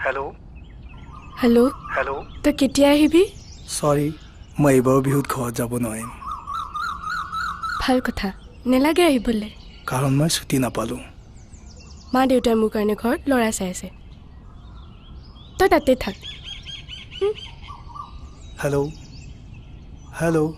Hello' hello' hello' তই কেতিয়া আহিবি? সৰি মই এইবাৰ বিহুত ঘৰত যাব নোৱাৰিম। ভাল কথা, নেলাগে আহিবলৈ। কাৰণ মই ছুটি নাপালোঁ। মা দেউতাই মোৰ কাৰণে ঘৰত ল'ৰা চাই আছে, তই তাতে থাক। হেল্ল' হেল্ল'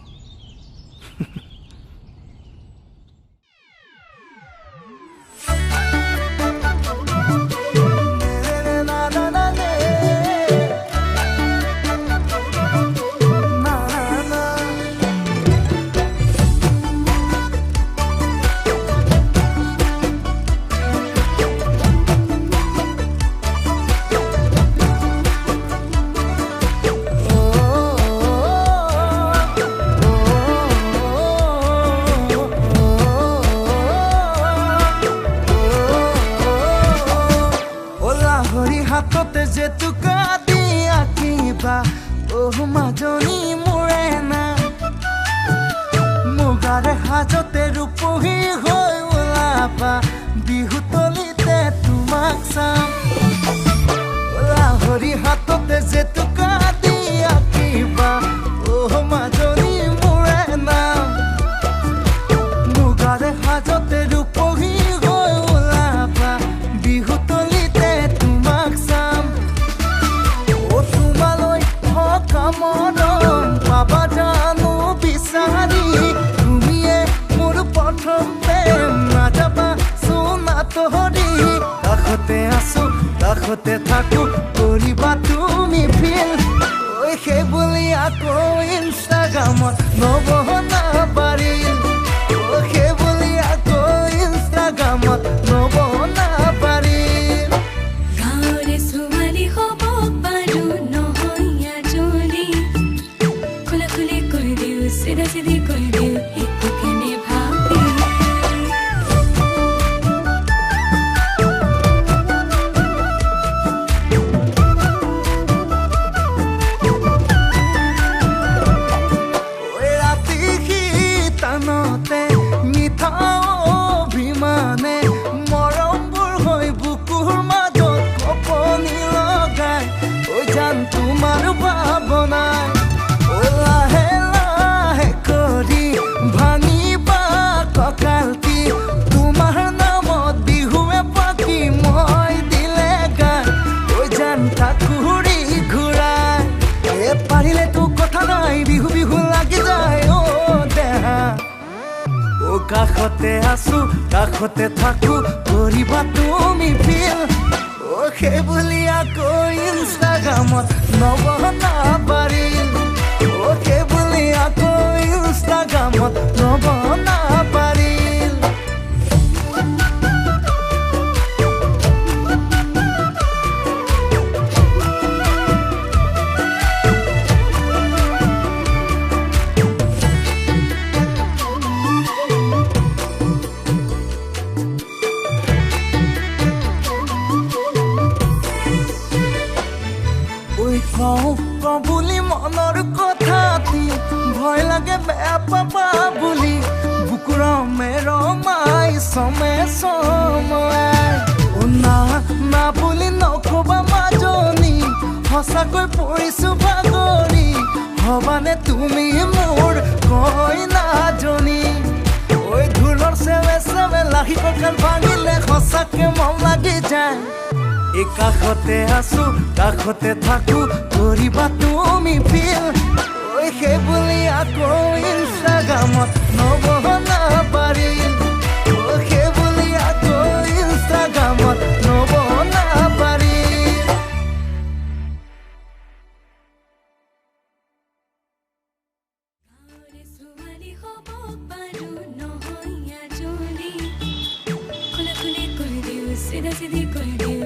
হাততে যে টুকা দি আঁকিবা মাজনী মোৰে না মুগাৰে সাজতে ৰূপহী হৈ ওলাবা বিহু তলিতে তোমাক চাম লাহৰি হাততে যে টুকা দি আঁকিবা মাজনী মোৰে না মুগাৰে সাজতে ৰূপহী হৈ ওলাবা বিহু তলিতে তোমাক চাম মৰম পাবা জানো বিচাৰি তুমিয়ে মোৰ প্ৰথম প্ৰেম নাযাবা চোনাতৰি কাষতে আছো কাষতে থাকো কৰিবা তুমি ফিল সেই বুলি আকৌ ইনষ্টাগ্ৰামত নবনা পাৰিল সেই বুলি আকৌ ইনষ্টাগ্ৰামত নবনা পাৰিল গাঁৱৰে ছোৱালী হ'ব পাৰো চিধা চিধি কৈ দিওঁ একো কেনে ভাবি ৰাতি শীতানতে মিঠা অভিমানে মৰমবোৰ হৈ বুকুৰ মাজত কপনি লগাই জান তোমাৰ ভাৱনাই ভাঙিবা কঁকালটি তোমাৰ নামত বিহুৱে পাখি মই দিলে গান জান ঠাকুৰী ঘূৰাই পাৰিলে তো কথা নাই বিহু বিহু লাগি যায় দেহা কাষতে আছো কাষতে থাকো কৰিবা তুমি ফিল সেই বুলি আকৌ ইনষ্টাগ্ৰামত নবনা পাৰিল সেই বুলি আকৌ ইনষ্টাগ্ৰামত নবনা পাৰিল কওঁ বুলি মনৰ কথাটি ভয় লাগে বেয়া পাবা বুলি বুকুৰ মেৰমাই চমে চমাই না বুলি নকবা মাজনী সঁচাকৈ পৰিছো ভাগৰি হবানে তুমি মোৰ কইনাজনী ঢোলৰ চেৱে চেৱে লাহি কঁকাল ভাঙিলে সঁচাকে মন লাগি যায় কাষতে আছো কাষতে থাকো কৰিবা তুমি ফিল সেই বুলি আকৌ ইনষ্টাগ্ৰামত নবনা পাৰিল সেই বুলি আকৌ ইনষ্টাগ্ৰামত নবনা পাৰিল গাঁৱৰে ছোৱালী হ'ব পাৰো নহয় আজৰি খোলা খুলি কৈ দিওঁ চিধা চিধি কৈ দিওঁ